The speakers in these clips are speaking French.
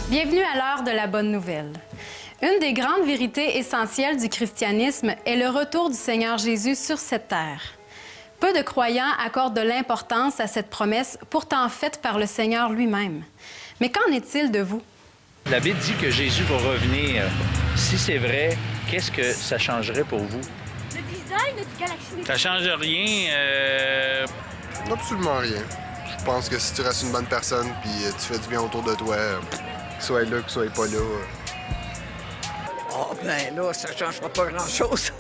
Bienvenue à l'heure de la bonne nouvelle. Une des grandes vérités essentielles du christianisme est le retour du Seigneur Jésus sur cette terre. Peu de croyants accordent de l'importance à cette promesse, pourtant faite par le Seigneur lui-même. Mais qu'en est-il de vous? La Bible dit que Jésus va revenir. Si c'est vrai, qu'est-ce que ça changerait pour vous? Le design du Galaxy. Ça change rien. Absolument rien. Je pense que si tu restes une bonne personne puis tu fais du bien autour de toi, qu'il soit là, qu'il soit pas là. Oh, ben là, ça changera pas grand-chose.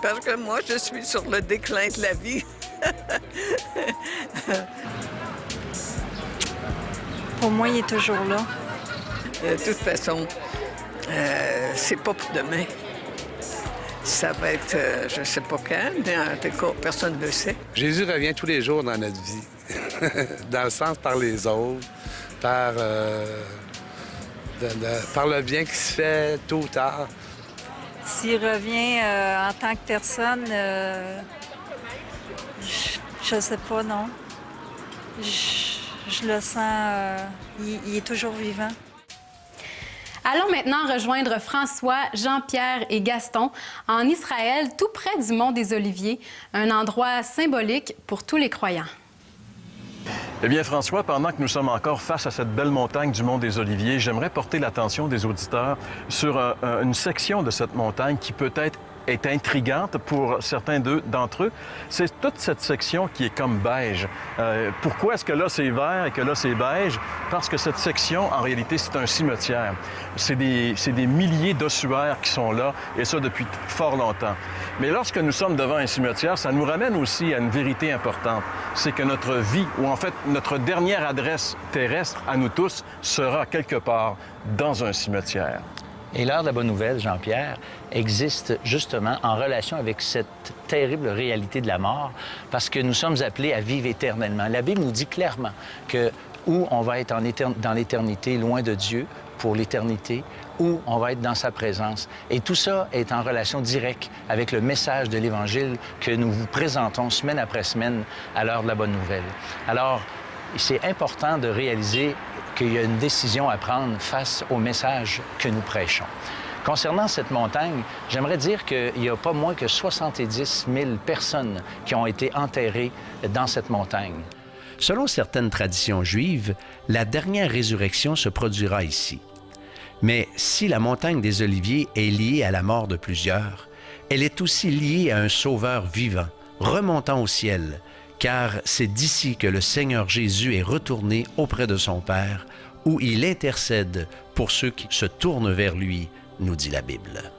Parce que moi, je suis sur le déclin de la vie. Pour moi, il est toujours là. De toute façon, c'est pas pour demain. Ça va être, je sais pas quand, mais en tout cas, personne ne le sait. Jésus revient tous les jours dans notre vie, dans le sens par les autres, par le bien qui se fait tôt ou tard. S'il revient en tant que personne, je sais pas, non. Je le sens, il est toujours vivant. Allons maintenant rejoindre François, Jean-Pierre et Gaston en Israël, tout près du mont des Oliviers, un endroit symbolique pour tous les croyants. Eh bien, François, pendant que nous sommes encore face à cette belle montagne du mont des Oliviers, j'aimerais porter l'attention des auditeurs sur une section de cette montagne qui peut-être est intrigante pour certains d'entre eux. C'est toute cette section qui est comme beige. Pourquoi est-ce que là, c'est vert et que là, c'est beige? Parce que cette section, en réalité, c'est un cimetière. C'est des milliers d'ossuaires qui sont là, et ça depuis fort longtemps. Mais lorsque nous sommes devant un cimetière, ça nous ramène aussi à une vérité importante. C'est que notre vie, ou en fait, notre dernière adresse terrestre à nous tous, sera quelque part dans un cimetière. Et l'heure de la bonne nouvelle, Jean-Pierre, existe justement en relation avec cette terrible réalité de la mort, parce que nous sommes appelés à vivre éternellement. La Bible nous dit clairement que ou on va être dans l'éternité, loin de Dieu, pour l'éternité, ou on va être dans sa présence. Et tout ça est en relation directe avec le message de l'Évangile que nous vous présentons semaine après semaine à l'heure de la bonne nouvelle. Alors, c'est important de réaliser qu'il y a une décision à prendre face au message que nous prêchons. Concernant cette montagne, j'aimerais dire qu'il n'y a pas moins que 70 000 personnes qui ont été enterrées dans cette montagne. Selon certaines traditions juives, la dernière résurrection se produira ici. Mais si la montagne des Oliviers est liée à la mort de plusieurs, elle est aussi liée à un Sauveur vivant, remontant au ciel, car c'est d'ici que le Seigneur Jésus est retourné auprès de son Père, où il intercède pour ceux qui se tournent vers lui, nous dit la Bible.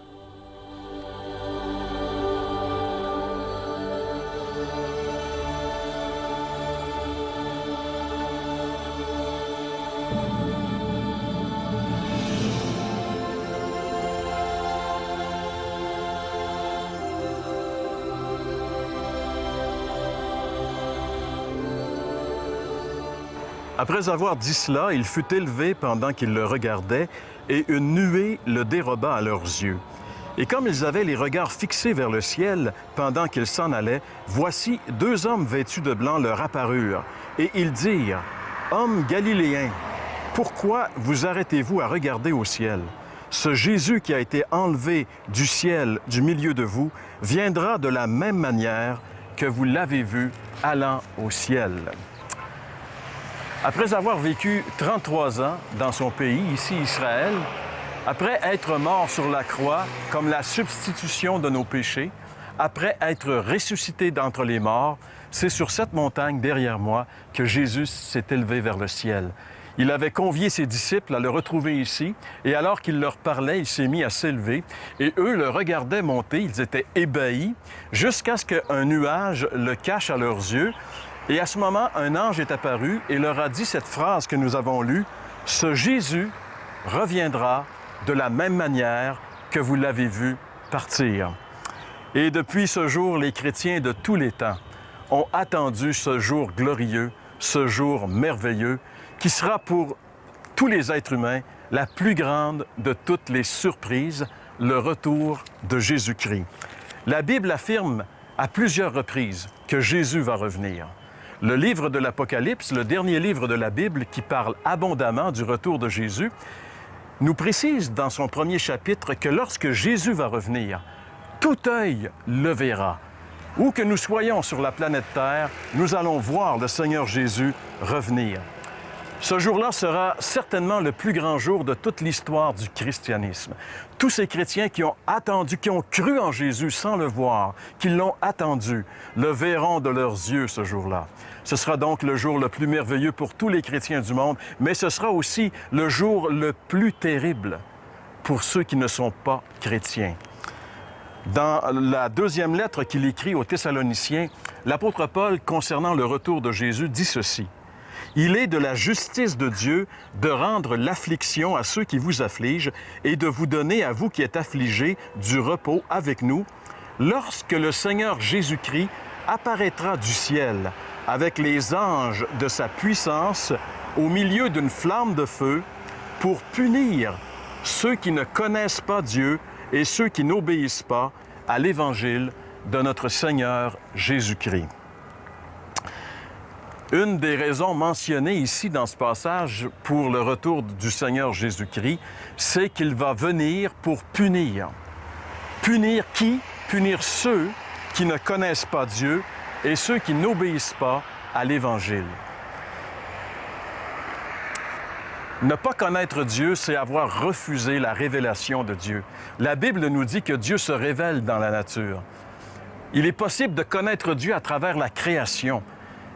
Après avoir dit cela, il fut élevé pendant qu'ils le regardaient, et une nuée le déroba à leurs yeux. Et comme ils avaient les regards fixés vers le ciel pendant qu'ils s'en allaient, voici 2 hommes vêtus de blanc leur apparurent, et ils dirent, « Hommes galiléens, pourquoi vous arrêtez-vous à regarder au ciel? Ce Jésus qui a été enlevé du ciel, du milieu de vous, viendra de la même manière que vous l'avez vu allant au ciel. » Après avoir vécu 33 ans dans son pays, ici Israël, après être mort sur la croix comme la substitution de nos péchés, après être ressuscité d'entre les morts, c'est sur cette montagne derrière moi que Jésus s'est élevé vers le ciel. Il avait convié ses disciples à le retrouver ici, et alors qu'il leur parlait, il s'est mis à s'élever, et eux le regardaient monter, ils étaient ébahis, jusqu'à ce qu'un nuage le cache à leurs yeux. Et à ce moment, un ange est apparu et leur a dit cette phrase que nous avons lue, « Ce Jésus reviendra de la même manière que vous l'avez vu partir. » Et depuis ce jour, les chrétiens de tous les temps ont attendu ce jour glorieux, ce jour merveilleux, qui sera pour tous les êtres humains la plus grande de toutes les surprises, le retour de Jésus-Christ. La Bible affirme à plusieurs reprises que Jésus va revenir. Le livre de l'Apocalypse, le dernier livre de la Bible qui parle abondamment du retour de Jésus, nous précise dans son premier chapitre que lorsque Jésus va revenir, tout œil le verra. Où que nous soyons sur la planète Terre, nous allons voir le Seigneur Jésus revenir. Ce jour-là sera certainement le plus grand jour de toute l'histoire du christianisme. Tous ces chrétiens qui ont attendu, qui ont cru en Jésus sans le voir, qui l'ont attendu, le verront de leurs yeux ce jour-là. Ce sera donc le jour le plus merveilleux pour tous les chrétiens du monde, mais ce sera aussi le jour le plus terrible pour ceux qui ne sont pas chrétiens. Dans la deuxième lettre qu'il écrit aux Thessaloniciens, l'apôtre Paul, concernant le retour de Jésus, dit ceci. « Il est de la justice de Dieu de rendre l'affliction à ceux qui vous affligent et de vous donner à vous qui êtes affligés du repos avec nous, lorsque le Seigneur Jésus-Christ apparaîtra du ciel avec les anges de sa puissance au milieu d'une flamme de feu pour punir ceux qui ne connaissent pas Dieu et ceux qui n'obéissent pas à l'Évangile de notre Seigneur Jésus-Christ. » Une des raisons mentionnées ici dans ce passage pour le retour du Seigneur Jésus-Christ, c'est qu'il va venir pour punir. Punir qui? Punir ceux qui ne connaissent pas Dieu et ceux qui n'obéissent pas à l'Évangile. Ne pas connaître Dieu, c'est avoir refusé la révélation de Dieu. La Bible nous dit que Dieu se révèle dans la nature. Il est possible de connaître Dieu à travers la création.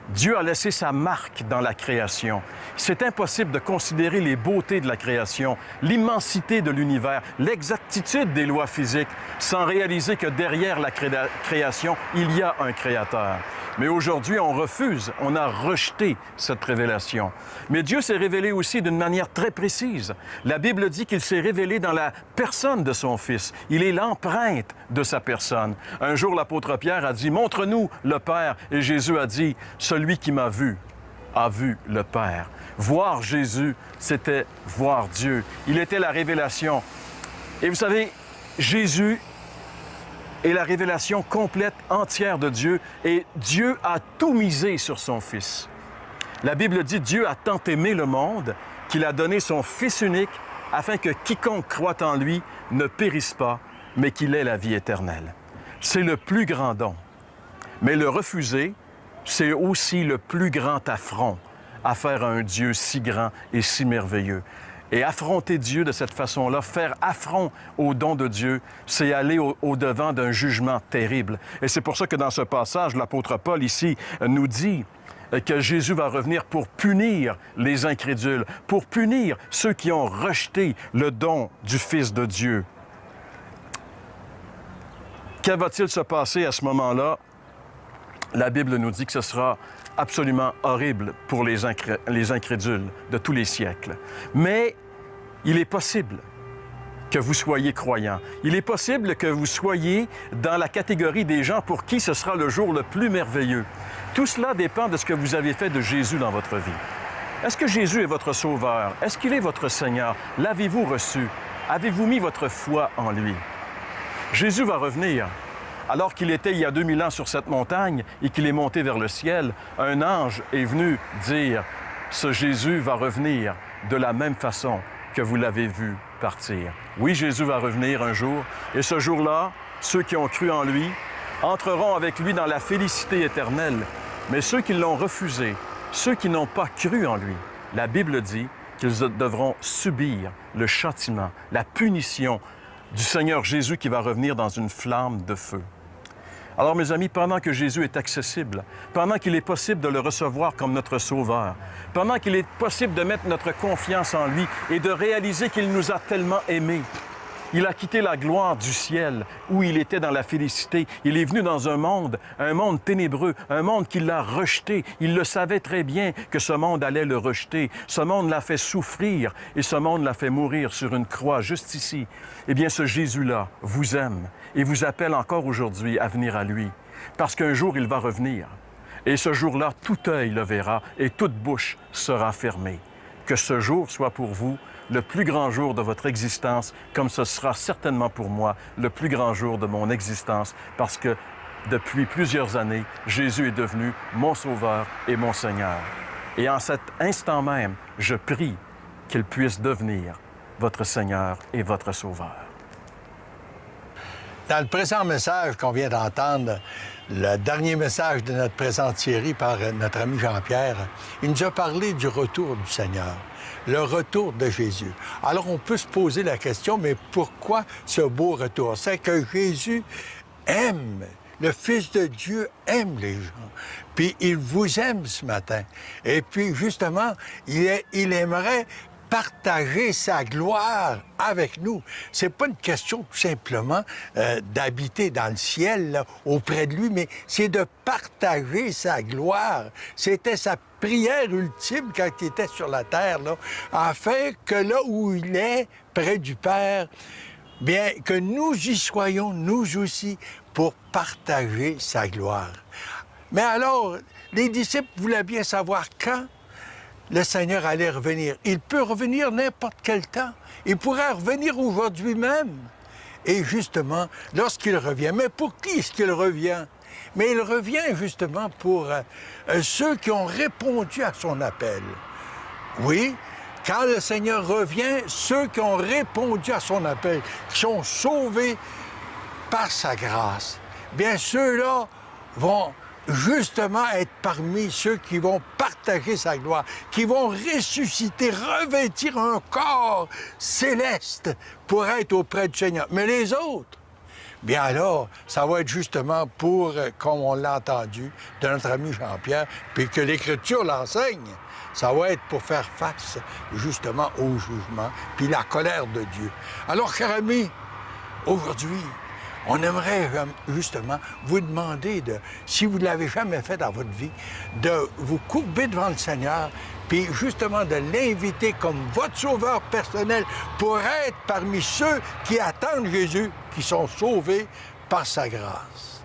Dieu a laissé sa marque dans la création. C'est impossible de considérer les beautés de la création, l'immensité de l'univers, l'exactitude des lois physiques, sans réaliser que derrière la création, il y a un créateur. Mais aujourd'hui, on refuse, on a rejeté cette révélation. Mais Dieu s'est révélé aussi d'une manière très précise. La Bible dit qu'il s'est révélé dans la personne de son Fils. Il est l'empreinte de sa personne. Un jour, l'apôtre Pierre a dit « Montre-nous le Père ». Et Jésus a dit « Celui qui m'a vu a vu le Père ». Voir Jésus, c'était voir Dieu. Il était la révélation. Et vous savez, Jésus est la révélation complète, entière de Dieu, et Dieu a tout misé sur son Fils. La Bible dit « Dieu a tant aimé le monde qu'il a donné son Fils unique afin que quiconque croit en lui ne périsse pas, mais qu'il ait la vie éternelle. » C'est le plus grand don. Mais le refuser, c'est aussi le plus grand affront à faire à un Dieu si grand et si merveilleux. Et affronter Dieu de cette façon-là, faire affront au don de Dieu, c'est aller au-devant d'un jugement terrible. Et c'est pour ça que dans ce passage, l'apôtre Paul ici nous dit que Jésus va revenir pour punir les incrédules, pour punir ceux qui ont rejeté le don du Fils de Dieu. Que va-t-il se passer à ce moment-là? La Bible nous dit que ce sera absolument horrible pour les incrédules de tous les siècles. Mais il est possible que vous soyez croyants. Il est possible que vous soyez dans la catégorie des gens pour qui ce sera le jour le plus merveilleux. Tout cela dépend de ce que vous avez fait de Jésus dans votre vie. Est-ce que Jésus est votre Sauveur? Est-ce qu'il est votre Seigneur? L'avez-vous reçu? Avez-vous mis votre foi en lui? Jésus va revenir. Alors qu'il était il y a 2000 ans sur cette montagne et qu'il est monté vers le ciel, un ange est venu dire « Ce Jésus va revenir de la même façon que vous l'avez vu partir. » Oui, Jésus va revenir un jour, et ce jour-là, ceux qui ont cru en lui entreront avec lui dans la félicité éternelle. Mais ceux qui l'ont refusé, ceux qui n'ont pas cru en lui, la Bible dit qu'ils devront subir le châtiment, la punition du Seigneur Jésus qui va revenir dans une flamme de feu. Alors, mes amis, pendant que Jésus est accessible, pendant qu'il est possible de le recevoir comme notre Sauveur, pendant qu'il est possible de mettre notre confiance en lui et de réaliser qu'il nous a tellement aimés, il a quitté la gloire du ciel où il était dans la félicité. Il est venu dans un monde ténébreux, un monde qui l'a rejeté. Il le savait très bien que ce monde allait le rejeter. Ce monde l'a fait souffrir et ce monde l'a fait mourir sur une croix juste ici. Eh bien, ce Jésus-là vous aime et vous appelle encore aujourd'hui à venir à lui. Parce qu'un jour, il va revenir. Et ce jour-là, tout œil le verra et toute bouche sera fermée. Que ce jour soit pour vous le plus grand jour de votre existence, comme ce sera certainement pour moi le plus grand jour de mon existence, parce que depuis plusieurs années, Jésus est devenu mon Sauveur et mon Seigneur. Et en cet instant même, je prie qu'il puisse devenir votre Seigneur et votre Sauveur. Dans le présent message qu'on vient d'entendre, le dernier message de notre présente série par notre ami Jean-Pierre, il nous a parlé du retour du Seigneur, le retour de Jésus. Alors, on peut se poser la question, mais pourquoi ce beau retour? C'est que Jésus aime, le Fils de Dieu aime les gens. Puis il vous aime ce matin. Et puis, justement, il aimerait partager sa gloire avec nous. C'est pas une question tout simplement d'habiter dans le ciel, là, auprès de lui, mais c'est de partager sa gloire. C'était sa prière ultime quand il était sur la terre, là, afin que là où il est, près du Père, bien, que nous y soyons, nous aussi, pour partager sa gloire. Mais alors, les disciples voulaient bien savoir quand le Seigneur allait revenir. Il peut revenir n'importe quel temps. Il pourrait revenir aujourd'hui même. Et justement, lorsqu'il revient, mais pour qui est-ce qu'il revient? Mais il revient justement pour ceux qui ont répondu à son appel. Oui, quand le Seigneur revient, ceux qui ont répondu à son appel, qui sont sauvés par sa grâce, bien ceux-là vont justement être parmi ceux qui vont partager sa gloire, qui vont ressusciter, revêtir un corps céleste pour être auprès du Seigneur. Mais les autres, bien alors, ça va être justement pour, comme on l'a entendu de notre ami Jean-Pierre, puis que l'Écriture l'enseigne, ça va être pour faire face justement au jugement, puis la colère de Dieu. Alors, chers amis, aujourd'hui, on aimerait justement vous demander, si vous ne l'avez jamais fait dans votre vie, de vous courber devant le Seigneur, puis justement de l'inviter comme votre sauveur personnel pour être parmi ceux qui attendent Jésus, qui sont sauvés par sa grâce.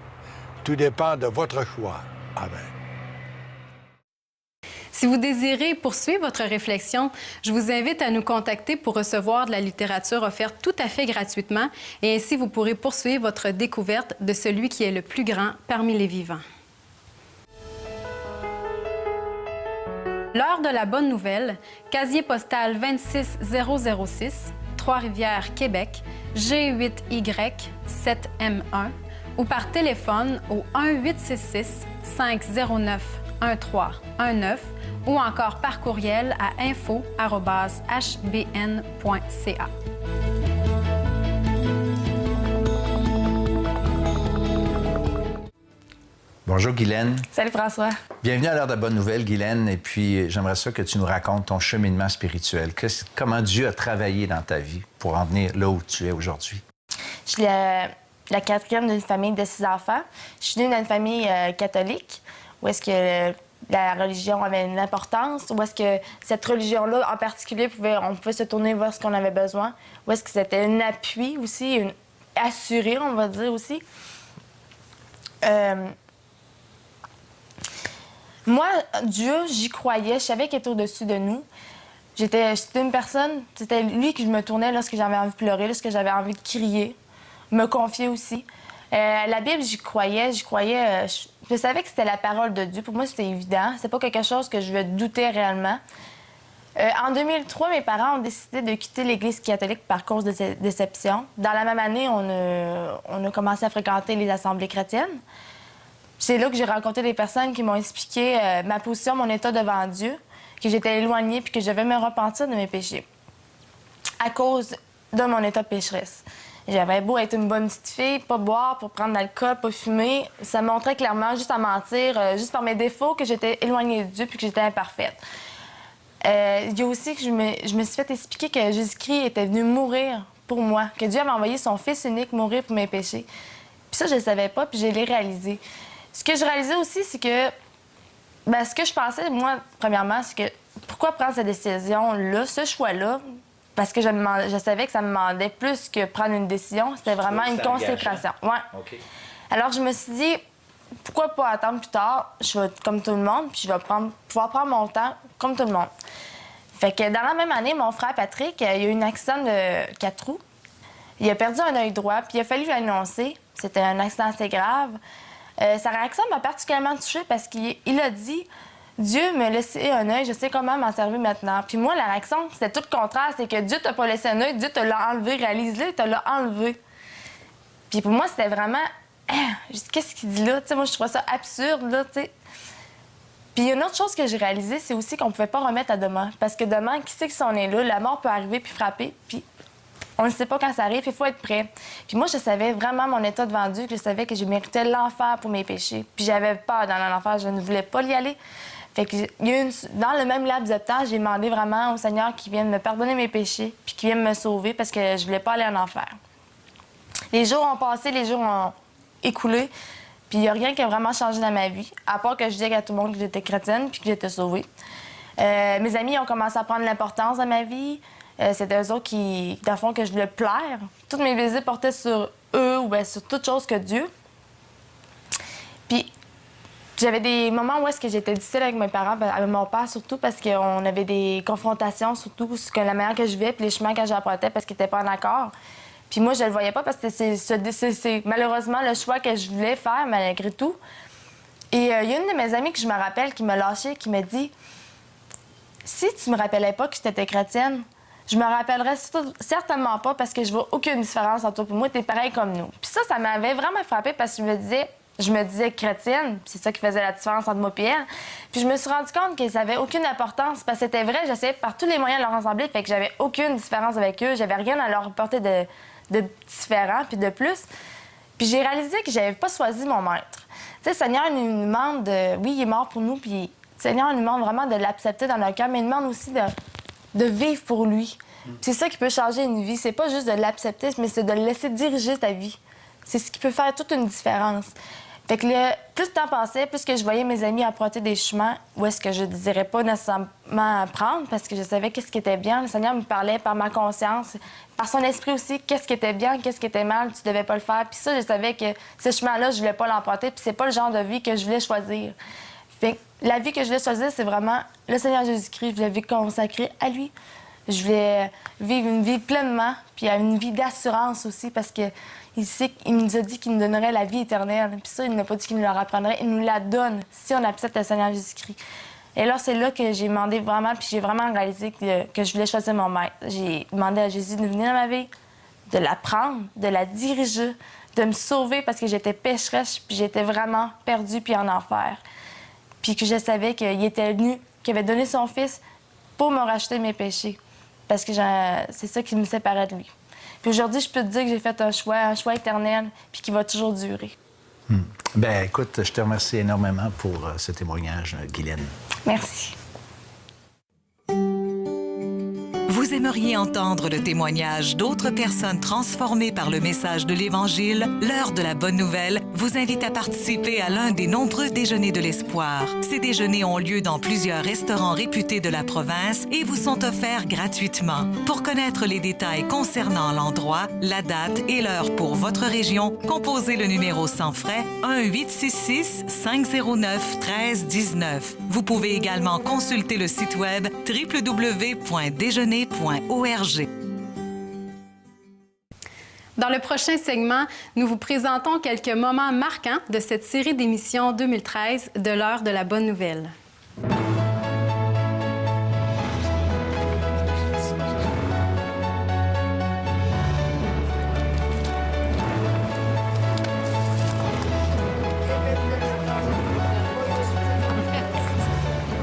Tout dépend de votre choix. Amen. Si vous désirez poursuivre votre réflexion, je vous invite à nous contacter pour recevoir de la littérature offerte tout à fait gratuitement et ainsi vous pourrez poursuivre votre découverte de celui qui est le plus grand parmi les vivants. L'heure de la bonne nouvelle, casier postal 26006, Trois-Rivières, Québec, G8Y7M1 ou par téléphone au 1-866-509-1319 ou encore par courriel à info@hbn.ca. Bonjour Guylaine. Salut François. Bienvenue à l'heure de la bonne nouvelle, Guylaine. Et puis, j'aimerais ça que tu nous racontes ton cheminement spirituel. Comment Dieu a travaillé dans ta vie pour en venir là où tu es aujourd'hui? Je suis la quatrième d'une famille de 6 enfants. Je suis née dans une famille catholique où est-ce que la religion avait une importance, où est-ce que cette religion-là, en particulier, on pouvait se tourner vers ce qu'on avait besoin, où est-ce que c'était un appui aussi, assuré, on va dire aussi. Moi, Dieu, j'y croyais, je savais qu'il était au-dessus de nous. J'étais une personne, c'était lui que je me tournais lorsque j'avais envie de pleurer, lorsque j'avais envie de crier, me confier aussi. La Bible, j'y croyais, je savais que c'était la parole de Dieu. Pour moi, c'était évident. C'est pas quelque chose que je doutais réellement. En 2003, mes parents ont décidé de quitter l'Église catholique par cause de déception. Dans la même année, on a commencé à fréquenter les assemblées chrétiennes. C'est là que j'ai rencontré des personnes qui m'ont expliqué ma position, mon état devant Dieu, que j'étais éloignée puis que je devais me repentir de mes péchés à cause de mon état pécheresse. J'avais beau être une bonne petite fille, pas boire, pas prendre d'alcool, pas fumer. Ça montrait clairement, juste à mentir, juste par mes défauts, que j'étais éloignée de Dieu puis que j'étais imparfaite. Il y a aussi que je me suis fait expliquer que Jésus-Christ était venu mourir pour moi, que Dieu avait envoyé son Fils unique mourir pour mes péchés. Puis ça, je le savais pas, puis je l'ai réalisé. Ce que je réalisais aussi, c'est que ce que je pensais, moi, premièrement, c'est que pourquoi prendre cette décision-là, ce choix-là? Parce que je savais que ça me demandait plus que prendre une décision. C'était vraiment une consécration. Ouais. Okay. Alors, je me suis dit, pourquoi pas attendre plus tard? Je vais être comme tout le monde, puis je vais pouvoir prendre mon temps comme tout le monde. Fait que dans la même année, mon frère Patrick, il a eu un accident de 4 roues. Il a perdu un œil droit, puis il a fallu l'annoncer. C'était un accident assez grave. Sa réaction m'a particulièrement touchée parce qu'il a dit « Dieu m'a laissé un œil, je sais comment m'en servir maintenant. » Puis moi, la réaction, c'était tout le contraire. C'est que Dieu t'a pas laissé un œil, Dieu te l'a enlevé. Réalise-le, il te l'a enlevé. Puis pour moi, c'était vraiment... Qu'est-ce qu'il dit là? T'sais, moi, je trouvais ça absurde, là, tu sais. Puis une autre chose que j'ai réalisée, c'est aussi qu'on pouvait pas remettre à demain. Parce que demain, qui sait que si on est là, la mort peut arriver puis frapper, puis on ne sait pas quand ça arrive, il faut être prêt. Puis moi, je savais vraiment mon état devant Dieu, que je savais que je méritais l'enfer pour mes péchés. Puis j'avais peur d'aller en enfer, je ne voulais pas y aller. Fait que dans le même laps de temps, j'ai demandé vraiment au Seigneur qu'il vienne me pardonner mes péchés puis qu'il vienne me sauver parce que je voulais pas aller en enfer. Les jours ont passé, les jours ont écoulé. Puis il n'y a rien qui a vraiment changé dans ma vie, à part que je disais à tout le monde que j'étais chrétienne puis que j'étais sauvée. Mes amis ont commencé à prendre l'importance dans ma vie. C'était eux autres qui, dans le fond, que je voulais plaire. Toutes mes baisers portaient sur eux ou bien sur toute chose que Dieu. Puis j'avais des moments où est-ce que j'étais difficile avec mes parents, avec mon père surtout, parce qu'on avait des confrontations, surtout sur la manière que je vivais puis les chemins que j'apportais parce qu'ils n'étaient pas en accord. Puis moi, je le voyais pas parce que c'est malheureusement le choix que je voulais faire, malgré tout. Et il y a une de mes amies que je me rappelle qui m'a lâchée, qui m'a dit « Si tu me rappelais pas que tu étais chrétienne, je me rappellerais certainement pas parce que je vois aucune différence entre toi et moi, t'es pareil comme nous. » Puis ça m'avait vraiment frappée parce que je me disais chrétienne, puis c'est ça qui faisait la différence entre moi et elle. Puis je me suis rendu compte que ça avait aucune importance parce que c'était vrai, j'essayais par tous les moyens de leur ressembler, fait que j'avais aucune différence avec eux, j'avais rien à leur apporter de différent puis de plus. Puis j'ai réalisé que j'avais pas choisi mon maître. Tu sais, Seigneur nous demande de... Oui, il est mort pour nous, puis Seigneur nous demande vraiment de l'accepter dans notre cœur, mais il nous demande aussi de vivre pour lui. C'est ça qui peut changer une vie. C'est pas juste de l'accepter, mais c'est de le laisser diriger ta vie. C'est ce qui peut faire toute une différence. Fait que plus le temps passait, plus que je voyais mes amis emprunter des chemins où est-ce que je ne désirais pas nécessairement prendre parce que je savais qu'est-ce qui était bien. Le Seigneur me parlait par ma conscience, par son esprit aussi, qu'est-ce qui était bien, qu'est-ce qui était mal, tu devais pas le faire. Puis ça, je savais que ce chemin-là, je voulais pas l'emprunter, puis c'est pas le genre de vie que je voulais choisir. Fait que la vie que je voulais choisir, c'est vraiment le Seigneur Jésus-Christ. Je voulais vivre consacrée à lui. Je voulais vivre une vie pleinement, puis une vie d'assurance aussi, parce que il nous a dit qu'il nous donnerait la vie éternelle. Puis ça, il n'a pas dit qu'il nous la reprendrait. Il nous la donne si on accepte le Seigneur Jésus-Christ. Et là, c'est là que j'ai demandé vraiment, puis j'ai vraiment réalisé que je voulais choisir mon maître. J'ai demandé à Jésus de venir dans ma vie, de la prendre, de la diriger, de me sauver parce que j'étais pécheresse, puis j'étais vraiment perdue puis en enfer. Puis que je savais qu'il était venu, qu'il avait donné son Fils pour me racheter mes péchés. Parce que c'est ça qui me séparait de lui. Puis aujourd'hui, je peux te dire que j'ai fait un choix éternel, puis qui va toujours durer. Bien, écoute, je te remercie énormément pour ce témoignage, Guylaine. Merci. Vous aimeriez entendre le témoignage d'autres personnes transformées par le message de l'Évangile? L'heure de la bonne nouvelle vous invite à participer à l'un des nombreux déjeuners de l'espoir. Ces déjeuners ont lieu dans plusieurs restaurants réputés de la province et vous sont offerts gratuitement. Pour connaître les détails concernant l'endroit, la date et l'heure pour votre région, composez le numéro sans frais 1-866-509-1319. Vous pouvez également consulter le site web www.déjeuner.org. Dans le prochain segment, nous vous présentons quelques moments marquants de cette série d'émissions 2013 de l'heure de la bonne nouvelle.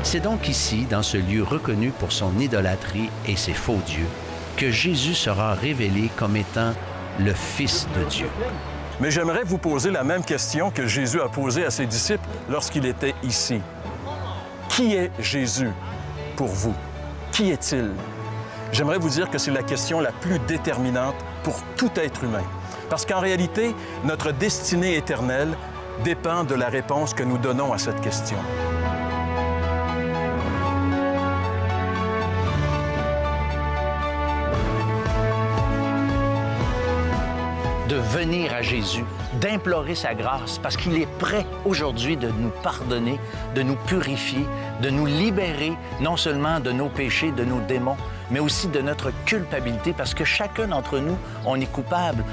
C'est donc ici, dans ce lieu reconnu pour son idolâtrie et ses faux dieux, que Jésus sera révélé comme étant le Fils de Dieu. Mais j'aimerais vous poser la même question que Jésus a posée à ses disciples lorsqu'il était ici. Qui est Jésus pour vous? Qui est-il? J'aimerais vous dire que c'est la question la plus déterminante pour tout être humain. Parce qu'en réalité, notre destinée éternelle dépend de la réponse que nous donnons à cette question. De venir à Jésus, d'implorer sa grâce, parce qu'il est prêt aujourd'hui de nous pardonner, de nous purifier, de nous libérer non seulement de nos péchés, de nos démons, mais aussi de notre culpabilité, parce que chacun d'entre nous, on est coupable.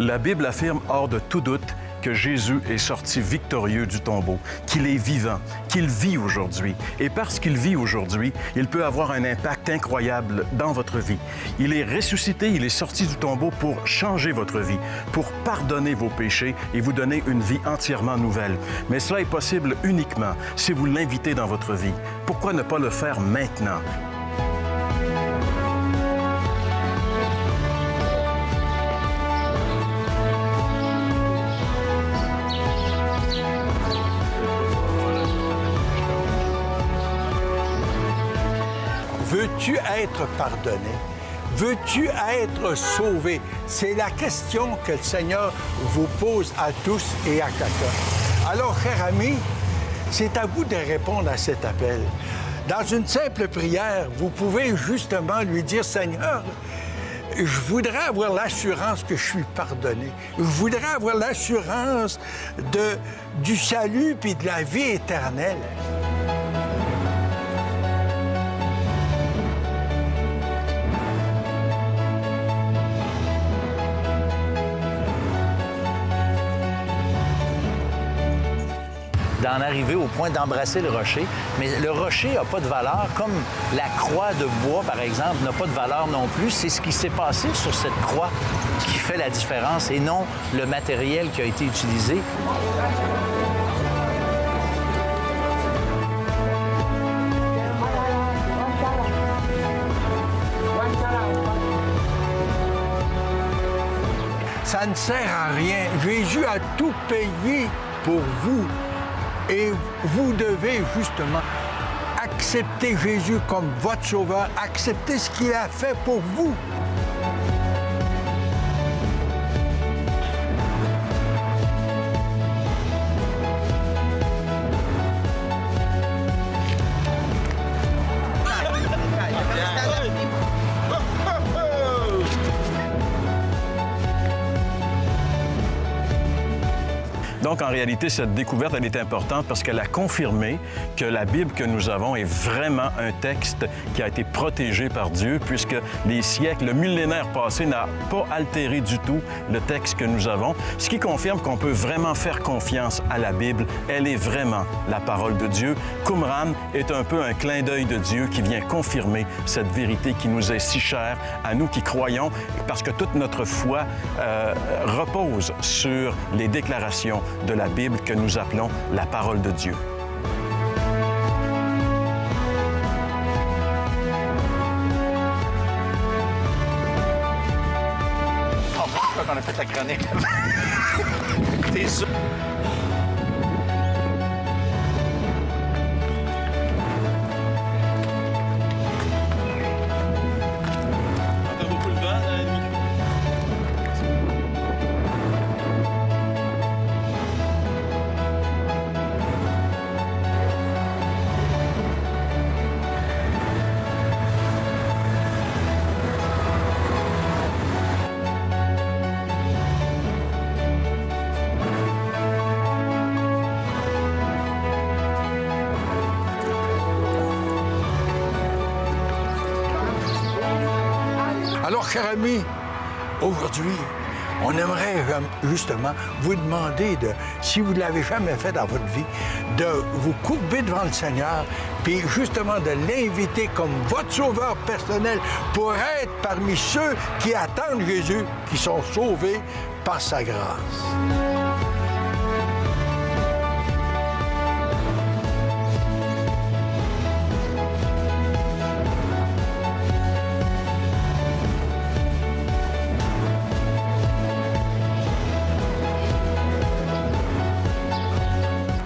La Bible affirme hors de tout doute que Jésus est sorti victorieux du tombeau, qu'il est vivant, qu'il vit aujourd'hui. Et parce qu'il vit aujourd'hui, il peut avoir un impact incroyable dans votre vie. Il est ressuscité, il est sorti du tombeau pour changer votre vie, pour pardonner vos péchés et vous donner une vie entièrement nouvelle. Mais cela est possible uniquement si vous l'invitez dans votre vie. Pourquoi ne pas le faire maintenant? Veux-tu être pardonné? Veux-tu être sauvé? C'est la question que le Seigneur vous pose à tous et à chacun. Alors, chers amis, c'est à vous de répondre à cet appel. Dans une simple prière, vous pouvez justement lui dire, Seigneur, je voudrais avoir l'assurance que je suis pardonné. Je voudrais avoir l'assurance du salut puis de la vie éternelle. D'en arriver au point d'embrasser le rocher. Mais le rocher n'a pas de valeur, comme la croix de bois, par exemple, n'a pas de valeur non plus. C'est ce qui s'est passé sur cette croix qui fait la différence et non le matériel qui a été utilisé. Ça ne sert à rien. Jésus a tout payé pour vous. Et vous devez justement accepter Jésus comme votre sauveur, accepter ce qu'il a fait pour vous. Donc, en réalité, cette découverte, elle est importante parce qu'elle a confirmé que la Bible que nous avons est vraiment un texte qui a été protégé par Dieu, puisque les siècles, le millénaire passé n'a pas altéré du tout le texte que nous avons, ce qui confirme qu'on peut vraiment faire confiance à la Bible. Elle est vraiment la parole de Dieu. Qumran est un peu un clin d'œil de Dieu qui vient confirmer cette vérité qui nous est si chère, à nous qui croyons, parce que toute notre foi repose sur les déclarations de la Bible que nous appelons la parole de Dieu. Oh, pourquoi qu'on a fait la chronique? T'es sûr? Alors, chers amis, aujourd'hui, on aimerait justement vous demander, si vous ne l'avez jamais fait dans votre vie, de vous courber devant le Seigneur, puis justement de l'inviter comme votre sauveur personnel pour être parmi ceux qui attendent Jésus, qui sont sauvés par sa grâce.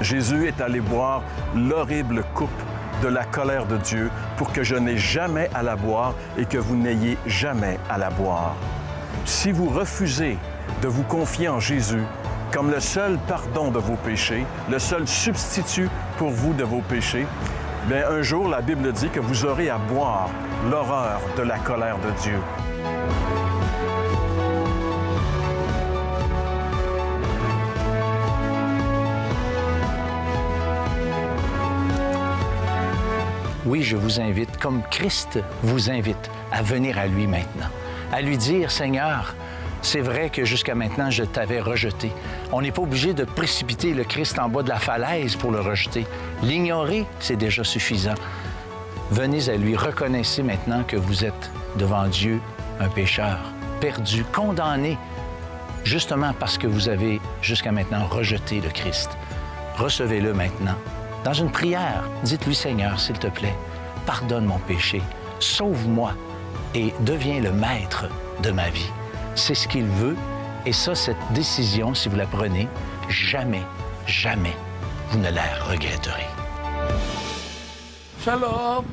Jésus est allé boire l'horrible coupe de la colère de Dieu pour que je n'ai jamais à la boire et que vous n'ayez jamais à la boire. Si vous refusez de vous confier en Jésus comme le seul pardon de vos péchés, le seul substitut pour vous de vos péchés, bien, un jour, la Bible dit que vous aurez à boire l'horreur de la colère de Dieu. Oui, je vous invite, comme Christ vous invite, à venir à lui maintenant, à lui dire, Seigneur, C'est vrai que jusqu'à maintenant, je t'avais rejeté. On n'est pas obligé de précipiter le Christ en bas de la falaise pour le rejeter. L'ignorer, c'est déjà suffisant. Venez à lui, reconnaissez maintenant que vous êtes devant Dieu un pécheur, perdu, condamné, justement parce que vous avez jusqu'à maintenant rejeté le Christ. Recevez-le maintenant. Dans une prière, dites-lui, Seigneur, s'il te plaît, pardonne mon péché, sauve-moi et deviens le maître de ma vie. C'est ce qu'il veut et ça, cette décision, si vous la prenez, jamais, jamais, vous ne la regretterez. Shalom!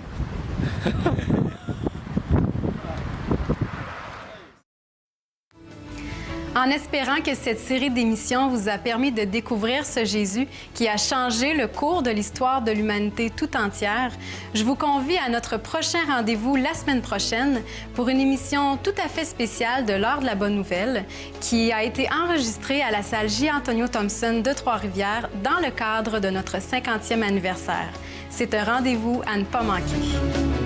En espérant que cette série d'émissions vous a permis de découvrir ce Jésus qui a changé le cours de l'histoire de l'humanité tout entière, je vous convie à notre prochain rendez-vous la semaine prochaine pour une émission tout à fait spéciale de l'Heure de la Bonne Nouvelle qui a été enregistrée à la salle J. Antonio Thompson de Trois-Rivières dans le cadre de notre 50e anniversaire. C'est un rendez-vous à ne pas manquer.